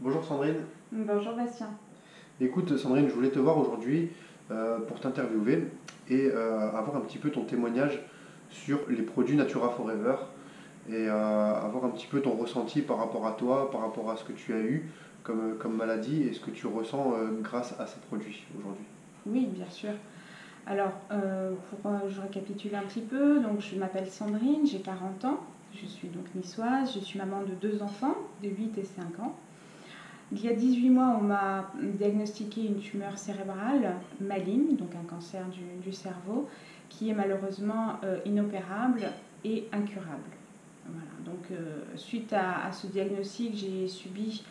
Bonjour Sandrine. Bonjour Bastien. Écoute Sandrine, je voulais te voir aujourd'hui pour t'interviewer et avoir un petit peu ton témoignage sur les produits Natura Forever et avoir un petit peu ton ressenti par rapport à toi, par rapport à ce que tu as eu comme maladie et ce que tu ressens grâce à ces produits aujourd'hui. Oui, bien sûr. Alors, je récapitule un petit peu. Donc, je m'appelle Sandrine, j'ai 40 ans. Je suis donc niçoise. Je suis maman de deux enfants, de 8 et 5 ans. Il y a 18 mois, on m'a diagnostiqué une tumeur cérébrale maligne, donc un cancer du cerveau, qui est malheureusement inopérable et incurable. Voilà. Donc, suite à ce diagnostic, j'ai subi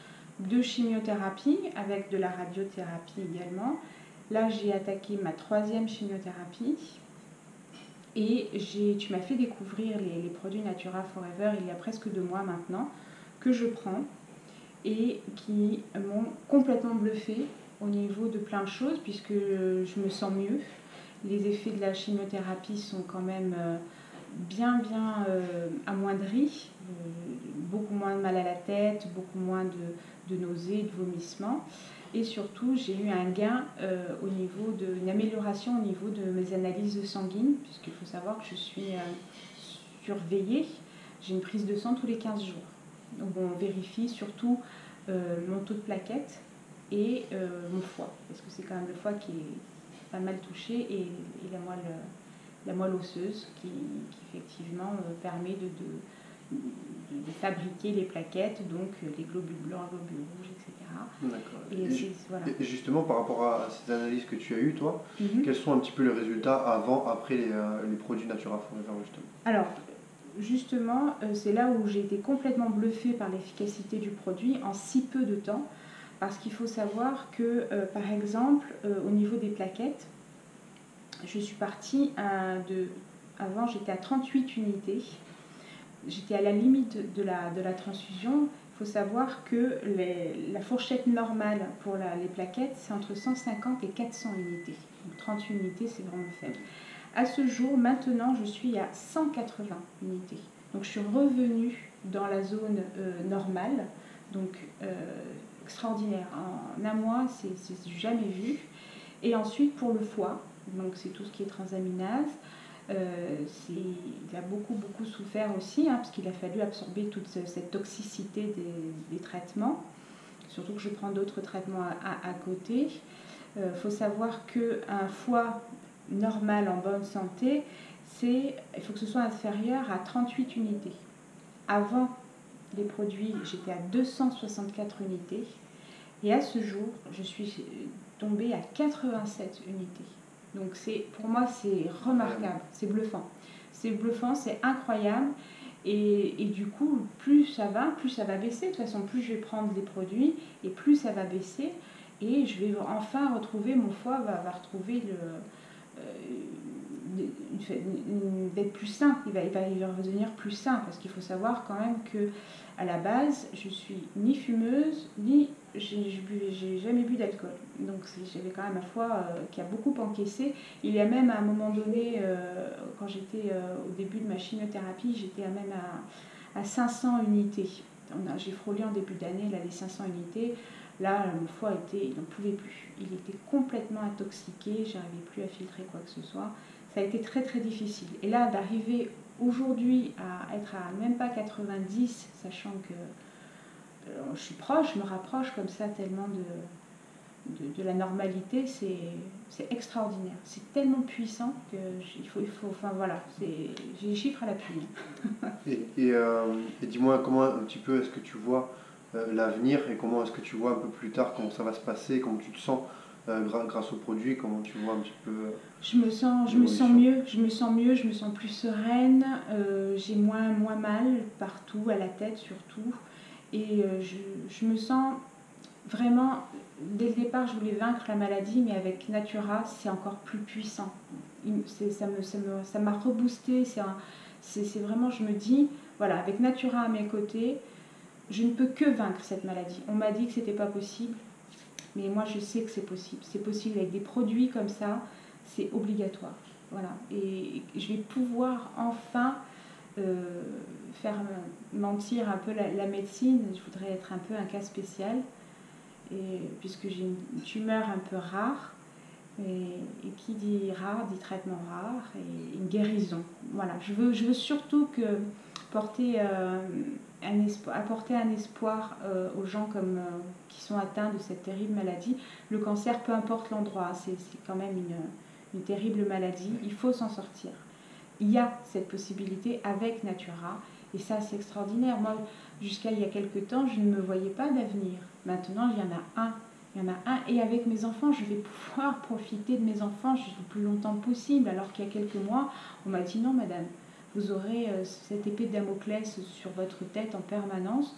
2 chimiothérapies avec de la radiothérapie également. Là, j'ai attaqué ma 3e chimiothérapie et tu m'as fait découvrir les produits Natura Forever il y a presque 2 mois maintenant que je prends et qui m'ont complètement bluffée au niveau de plein de choses puisque je me sens mieux. Les effets de la chimiothérapie sont quand même bien amoindris, beaucoup moins de mal à la tête, beaucoup moins de nausées, de vomissements. Et surtout, j'ai eu un gain une amélioration au niveau de mes analyses sanguines, puisqu'il faut savoir que je suis surveillée. J'ai une prise de sang tous les 15 jours. Donc on vérifie surtout mon taux de plaquettes et mon foie, parce que c'est quand même le foie qui est pas mal touché et la moelle osseuse qui effectivement permet de fabriquer les plaquettes, donc les globules blancs, globules rouges, etc. D'accord. Voilà. Et justement par rapport à ces analyses que tu as eues toi, quels sont un petit peu les résultats avant, après les produits Natura Forever justement? Alors, justement, c'est là où j'ai été complètement bluffée par l'efficacité du produit en si peu de temps. Parce qu'il faut savoir que, par exemple, au niveau des plaquettes, je suis partie avant j'étais à 38 unités. J'étais à la limite de la transfusion. Il faut savoir que la fourchette normale pour les plaquettes, c'est entre 150 et 400 unités. Donc 38 unités, c'est vraiment faible. À ce jour, maintenant, je suis à 180 unités. Donc je suis revenue dans la zone normale, donc extraordinaire. En un mois, c'est jamais vu. Et ensuite, pour le foie, donc c'est tout ce qui est transaminase, il a beaucoup souffert aussi, parce qu'il a fallu absorber toute cette toxicité des traitements, surtout que je prends d'autres traitements à côté. Il faut savoir qu'un foie normal en bonne santé, il faut que ce soit inférieur à 38 unités. Avant les produits, j'étais à 264 unités et à ce jour, je suis tombée à 87 unités. Donc pour moi, c'est remarquable, c'est bluffant. C'est bluffant, c'est incroyable. Et du coup, plus ça va baisser. De toute façon, plus je vais prendre des produits et plus ça va baisser. Et je vais enfin retrouver, mon foie va retrouver d'être plus sain. Il va redevenir plus sain parce qu'il faut savoir quand même que à la base, je suis ni fumeuse, ni j'ai jamais bu d'alcool. Donc j'avais quand même un foie qui a beaucoup encaissé. Il y a même à un moment donné, quand j'étais au début de ma chimiothérapie, j'étais même à 500 unités. J'ai frôlé en début d'année là, les 500 unités. Là, mon foie il n'en pouvait plus. Il était complètement intoxiqué, j'arrivais plus à filtrer quoi que ce soit. Ça a été très difficile. Et là, d'arriver aujourd'hui à être à même pas 90, sachant que je suis proche, je me rapproche comme ça tellement de la normalité, c'est extraordinaire. C'est tellement puissant que enfin voilà, j'ai les chiffres à l'appui. Et dis-moi comment un petit peu est-ce que tu vois l'avenir et comment est-ce que tu vois un peu plus tard comment ça va se passer, comment tu te sens grâce aux produits, comment tu vois un petit peu je me sens mieux, je me sens plus sereine, j'ai moins mal partout, à la tête surtout, et je me sens vraiment, dès le départ je voulais vaincre la maladie, mais avec Natura c'est encore plus puissant. Ça m'a reboosté, c'est vraiment, je me dis, voilà, avec Natura à mes côtés, je ne peux que vaincre cette maladie. On m'a dit que c'était pas possible, mais moi je sais que c'est possible. C'est possible avec des produits comme ça, c'est obligatoire. Voilà. Et je vais pouvoir enfin faire mentir un peu la médecine. Je voudrais être un peu un cas spécial, puisque j'ai une tumeur un peu rare. Et qui dit rare dit traitement rare et une guérison. Voilà, je veux surtout apporter un espoir aux gens qui sont atteints de cette terrible maladie. Le cancer, peu importe l'endroit, c'est quand même une terrible maladie, il faut s'en sortir. Il y a cette possibilité avec Natura et ça c'est extraordinaire. Moi, jusqu'à il y a quelques temps, je ne me voyais pas d'avenir. Maintenant, il y en a un. Il y en a un, et avec mes enfants, je vais pouvoir profiter de mes enfants le plus longtemps possible. Alors qu'il y a quelques mois, on m'a dit non, madame, vous aurez cette épée de Damoclès sur votre tête en permanence.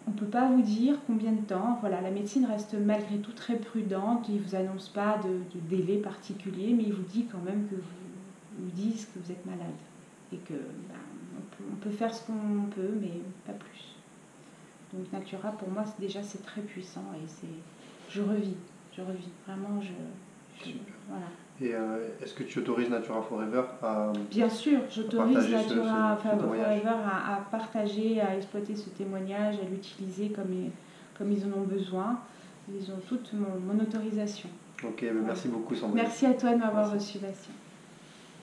On ne peut pas vous dire combien de temps. Voilà, la médecine reste malgré tout très prudente. Il ne vous annonce pas de délai particulier, mais il vous dit quand même que vous disent que vous êtes malade. Et que on peut faire ce qu'on peut, mais pas plus. Donc Natura, pour moi, c'est très puissant et je revis, vraiment, voilà. Et est-ce que tu autorises Natura Forever à Bien sûr, j'autorise Natura Forever à partager, à exploiter ce témoignage, à l'utiliser comme ils en ont besoin. Ils ont toute mon autorisation. Ok, voilà. Merci beaucoup Sandrine. Merci à toi de m'avoir reçu, Bastien.